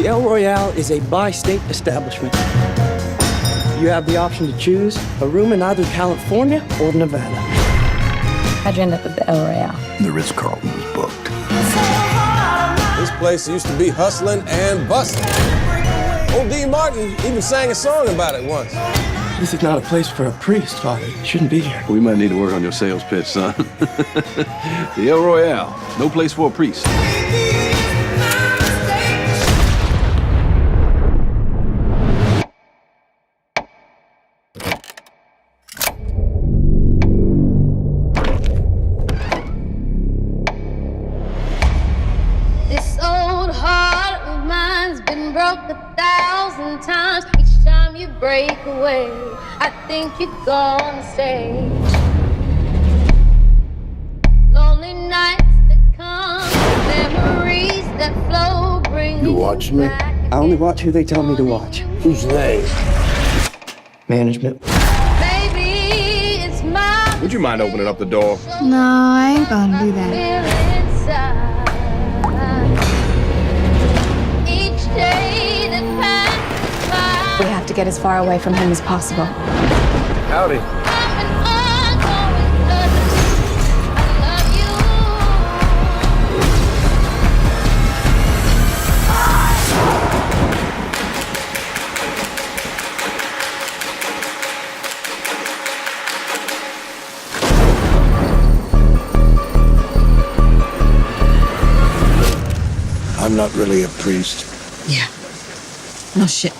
The El Royale is a bi-state establishment. You have the option to choose a room in either California or Nevada. How'd you end up at the El Royale? The Ritz-Carlton was booked. This place used to be hustling and bustling. Old Dean Martin even sang a song about it once. This is not a place for a priest, Father. You shouldn't be here. We might need to work on your sales pitch, son. The El Royale, no place for a priest. This old heart of mine's been broke 1,000 times. Each time you break away, I think you're gonna stay. Lonely nights that come, memories that flow, bring You watching me? I only watch who they tell me to watch. Who's they? Management. Baby, it's my Would you mind opening up the door? No, I ain't gonna do that. feel inside. Each day that passes We by, have to get as far away from him as possible. Howdy. I'm an ongoing thirst. I love you. I'm not really a priest. Yeah. No shit.